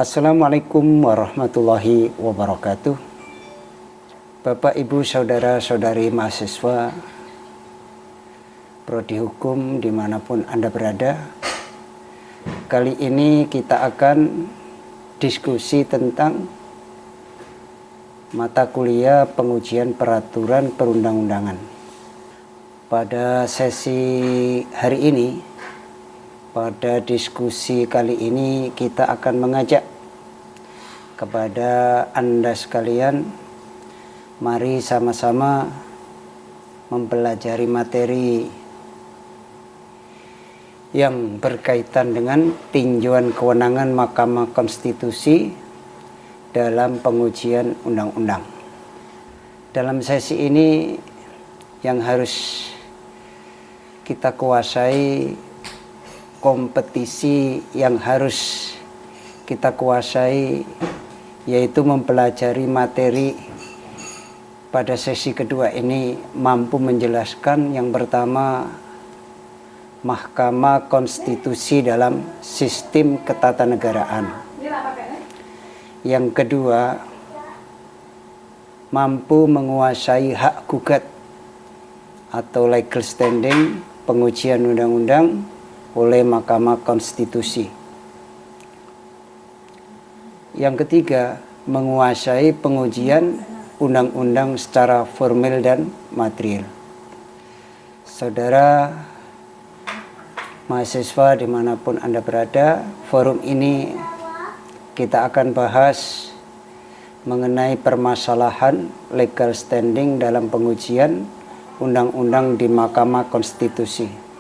Assalamualaikum warahmatullahi wabarakatuh. Bapak, Ibu, Saudara-saudari mahasiswa Prodi Hukum dimanapun Anda berada. Kali ini kita akan diskusi tentang mata kuliah pengujian peraturan perundang-undangan. Pada sesi hari ini, pada diskusi kali ini kita akan mengajak kepada Anda sekalian, mari sama-sama mempelajari materi yang berkaitan dengan tinjauan kewenangan Mahkamah Konstitusi dalam pengujian undang-undang. Dalam sesi ini yang harus kita kuasai, kompetisi yang harus kita kuasai, yaitu mempelajari materi pada sesi kedua ini mampu menjelaskan yang pertama, Mahkamah Konstitusi dalam sistem ketatanegaraan. Yang kedua, mampu menguasai hak gugat atau legal standing pengujian undang-undang oleh Mahkamah Konstitusi. Yang ketiga, menguasai pengujian undang-undang secara formal dan material. Saudara mahasiswa dimanapun Anda berada, forum ini kita akan bahas mengenai permasalahan legal standing dalam pengujian undang-undang di Mahkamah Konstitusi.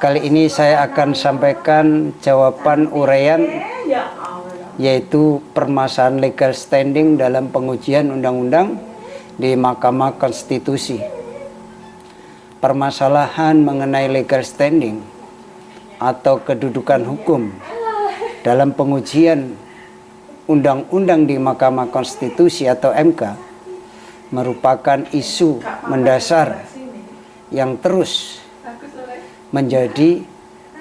Kali ini saya akan sampaikan jawaban uraian, yaitu permasalahan legal standing dalam pengujian undang-undang di Mahkamah Konstitusi. Permasalahan mengenai legal standing atau kedudukan hukum dalam pengujian undang-undang di Mahkamah Konstitusi atau MK merupakan isu mendasar yang terus menjadi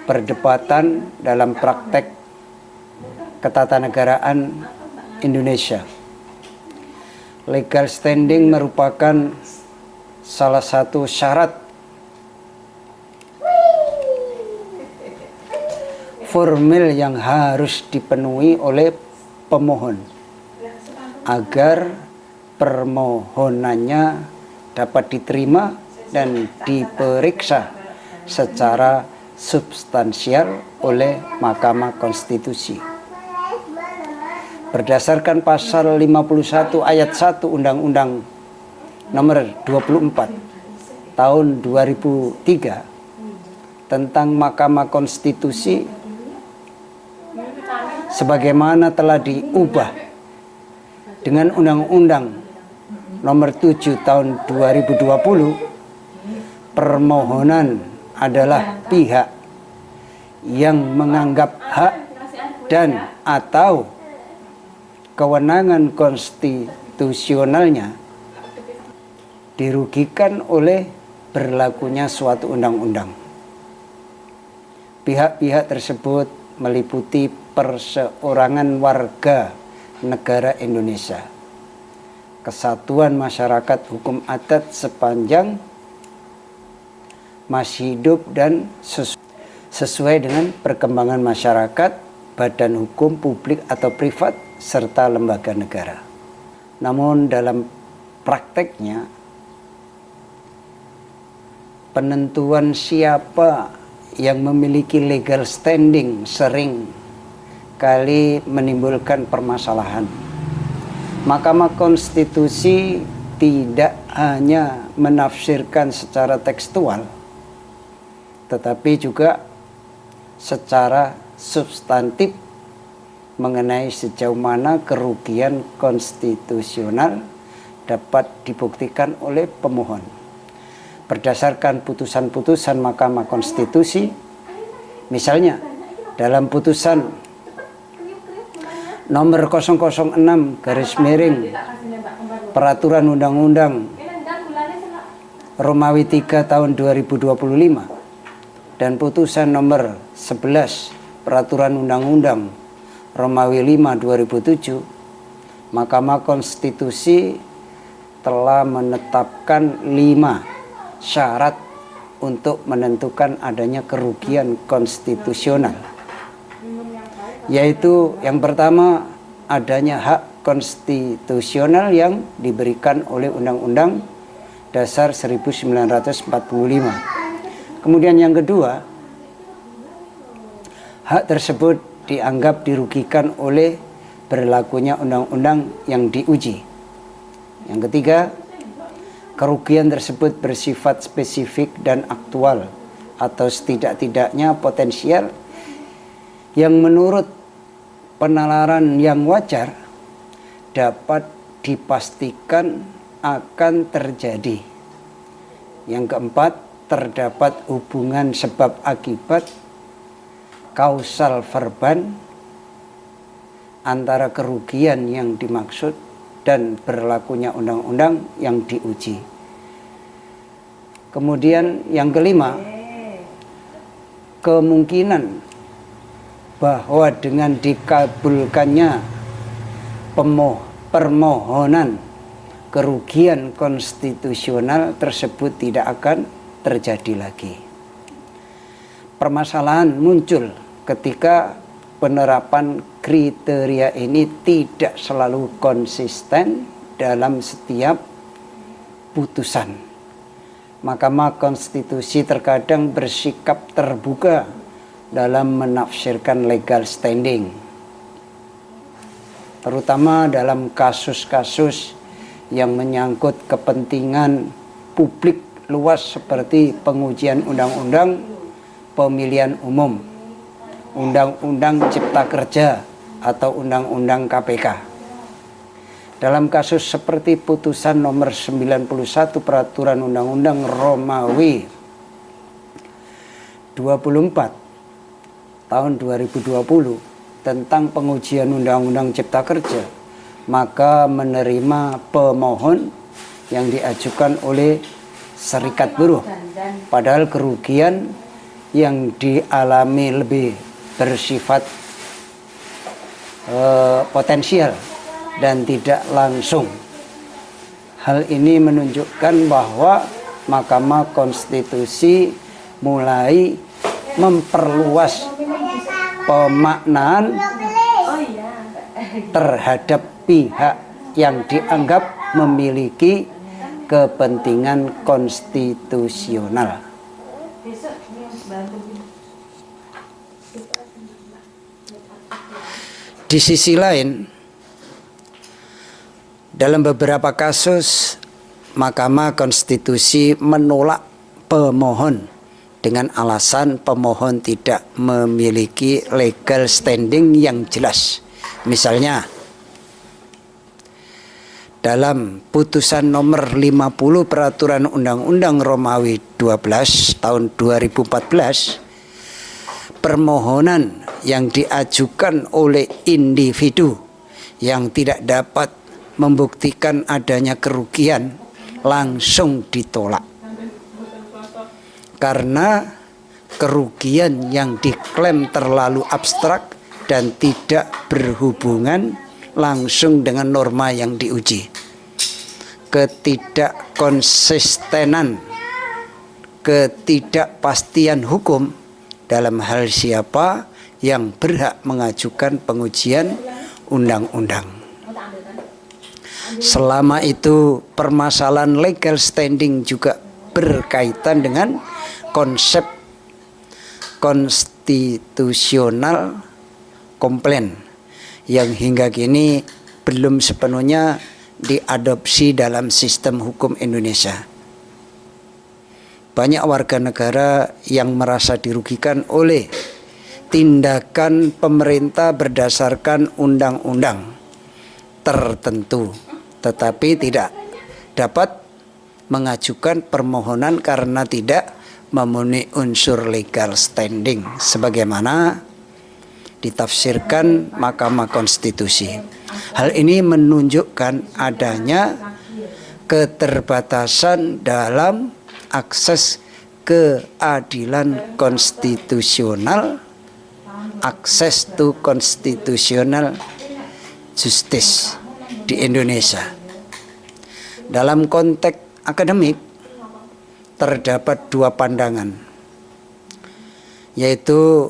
perdebatan dalam praktek ketatanegaraan Indonesia. Legal standing merupakan salah satu syarat formal yang harus dipenuhi oleh pemohon agar permohonannya dapat diterima dan diperiksa secara substansial oleh Mahkamah Konstitusi. Berdasarkan pasal 51 ayat 1 Undang-Undang nomor 24 tahun 2003 tentang Mahkamah Konstitusi sebagaimana telah diubah dengan Undang-Undang nomor 7 tahun 2020, permohonan adalah pihak yang menganggap hak dan atau kewenangan konstitusionalnya dirugikan oleh berlakunya suatu undang-undang. Pihak-pihak tersebut meliputi perseorangan warga negara Indonesia, kesatuan masyarakat hukum adat sepanjang masih hidup dan sesuai dengan perkembangan masyarakat, badan hukum publik atau privat, serta lembaga negara. Namun dalam prakteknya, penentuan siapa yang memiliki legal standing sering kali menimbulkan permasalahan. Mahkamah Konstitusi tidak hanya menafsirkan secara tekstual, tetapi juga secara substantif mengenai sejauh mana kerugian konstitusional dapat dibuktikan oleh pemohon. Berdasarkan putusan-putusan Mahkamah Konstitusi, misalnya dalam putusan nomor 006 garis miring Peraturan Undang-Undang Romawi 3 tahun 2025 dan putusan nomor 11 Peraturan Undang-Undang Romawi 5 2007, Mahkamah Konstitusi telah menetapkan 5 syarat untuk menentukan adanya kerugian konstitusional. Yaitu yang pertama, adanya hak konstitusional yang diberikan oleh Undang-Undang Dasar 1945. Kemudian yang kedua, hak tersebut dianggap dirugikan oleh berlakunya undang-undang yang diuji. Yang ketiga, kerugian tersebut bersifat spesifik dan aktual atau setidak-tidaknya potensial yang menurut penalaran yang wajar dapat dipastikan akan terjadi. Yang keempat, terdapat hubungan sebab akibat kausal verban antara kerugian yang dimaksud dan berlakunya undang-undang yang diuji. Kemudian yang kelima, kemungkinan bahwa dengan dikabulkannya permohonan kerugian konstitusional tersebut tidak akan terjadi lagi. Permasalahan muncul ketika penerapan kriteria ini tidak selalu konsisten dalam setiap putusan. Mahkamah Konstitusi terkadang bersikap terbuka dalam menafsirkan legal standing, terutama dalam kasus-kasus yang menyangkut kepentingan publik luas seperti pengujian undang-undang pemilihan umum, undang-undang cipta kerja, atau undang-undang KPK. Dalam kasus seperti putusan nomor 91 Peraturan Undang-Undang Romawi 24 tahun 2020 tentang pengujian undang-undang cipta kerja, maka menerima pemohon yang diajukan oleh serikat buruh, padahal kerugian yang dialami lebih bersifat potensial dan tidak langsung. Hal ini menunjukkan bahwa Mahkamah Konstitusi mulai memperluas pemaknaan terhadap pihak yang dianggap memiliki kepentingan konstitusional. Di sisi lain, dalam beberapa kasus Mahkamah Konstitusi menolak pemohon dengan alasan pemohon tidak memiliki legal standing yang jelas. Misalnya, dalam putusan nomor 50 Peraturan Undang-Undang Romawi 12 tahun 2014, permohonan yang diajukan oleh individu yang tidak dapat membuktikan adanya kerugian langsung ditolak. Karena kerugian yang diklaim terlalu abstrak dan tidak berhubungan langsung dengan norma yang diuji. Ketidakkonsistenan, ketidakpastian hukum dalam hal siapa yang berhak mengajukan pengujian undang-undang. Selama itu permasalahan legal standing juga berkaitan dengan konsep konstitusional komplain yang hingga kini belum sepenuhnya diadopsi dalam sistem hukum Indonesia. Banyak warga negara yang merasa dirugikan oleh tindakan pemerintah berdasarkan undang-undang tertentu, tetapi tidak dapat mengajukan permohonan karena tidak memenuhi unsur legal standing sebagaimana ditafsirkan Mahkamah Konstitusi. Hal ini menunjukkan adanya keterbatasan dalam akses keadilan konstitusional access to constitutional justice di Indonesia. Dalam konteks akademik terdapat dua pandangan, yaitu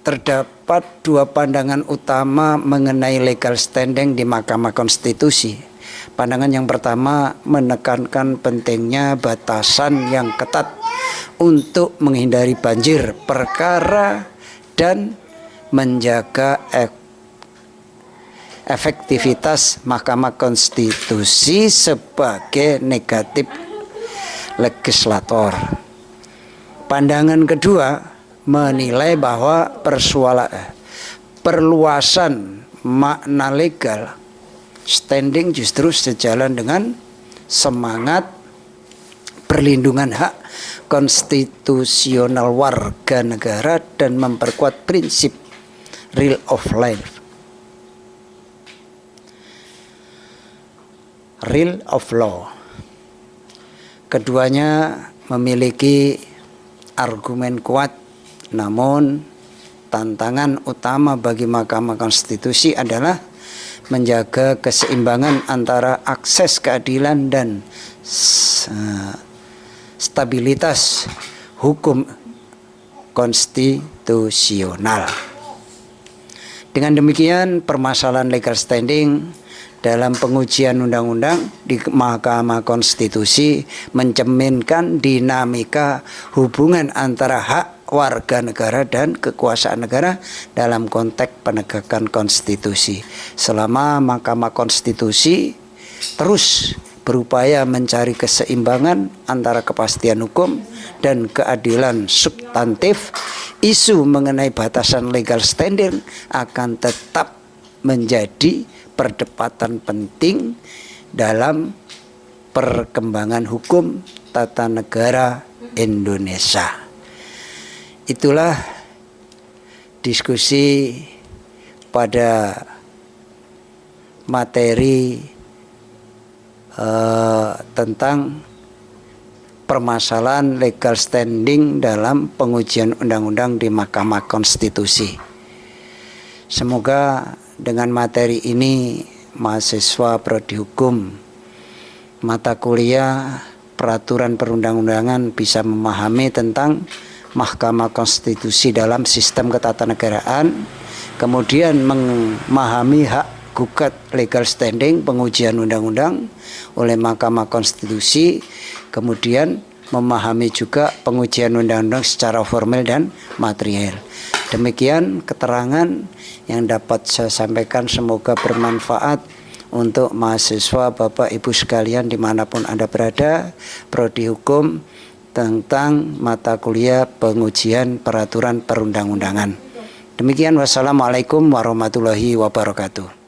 terdapat dua pandangan utama mengenai legal standing di Mahkamah Konstitusi. Pandangan yang pertama menekankan pentingnya batasan yang ketat untuk menghindari banjir perkara dan menjaga efektivitas Mahkamah Konstitusi sebagai negatif legislator. Pandangan kedua menilai bahwa perluasan makna legal standing justru sejalan dengan semangat perlindungan hak konstitusional warga negara dan memperkuat prinsip rule of law. Keduanya memiliki argumen kuat, namun tantangan utama bagi Mahkamah Konstitusi adalah menjaga keseimbangan antara akses keadilan dan stabilitas hukum konstitusional. Dengan demikian, permasalahan legal standing dalam pengujian undang-undang di Mahkamah Konstitusi mencerminkan dinamika hubungan antara hak warga negara dan kekuasaan negara dalam konteks penegakan konstitusi. Selama Mahkamah Konstitusi terus berupaya mencari keseimbangan antara kepastian hukum dan keadilan substantif, isu mengenai batasan legal standing akan tetap menjadi perdebatan penting dalam perkembangan hukum tata negara Indonesia. Itulah diskusi pada materi tentang permasalahan legal standing dalam pengujian undang-undang di Mahkamah Konstitusi. Semoga dengan materi ini mahasiswa prodi hukum mata kuliah peraturan perundang-undangan bisa memahami tentang Mahkamah Konstitusi dalam sistem ketatanegaraan, kemudian memahami hak gugat legal standing pengujian undang-undang oleh Mahkamah Konstitusi, kemudian memahami juga pengujian undang-undang secara formal dan material. Demikian keterangan yang dapat saya sampaikan, semoga bermanfaat untuk mahasiswa Bapak Ibu sekalian dimanapun Anda berada, prodi hukum, tentang mata kuliah pengujian peraturan perundang-undangan. Demikian, wassalamualaikum warahmatullahi wabarakatuh.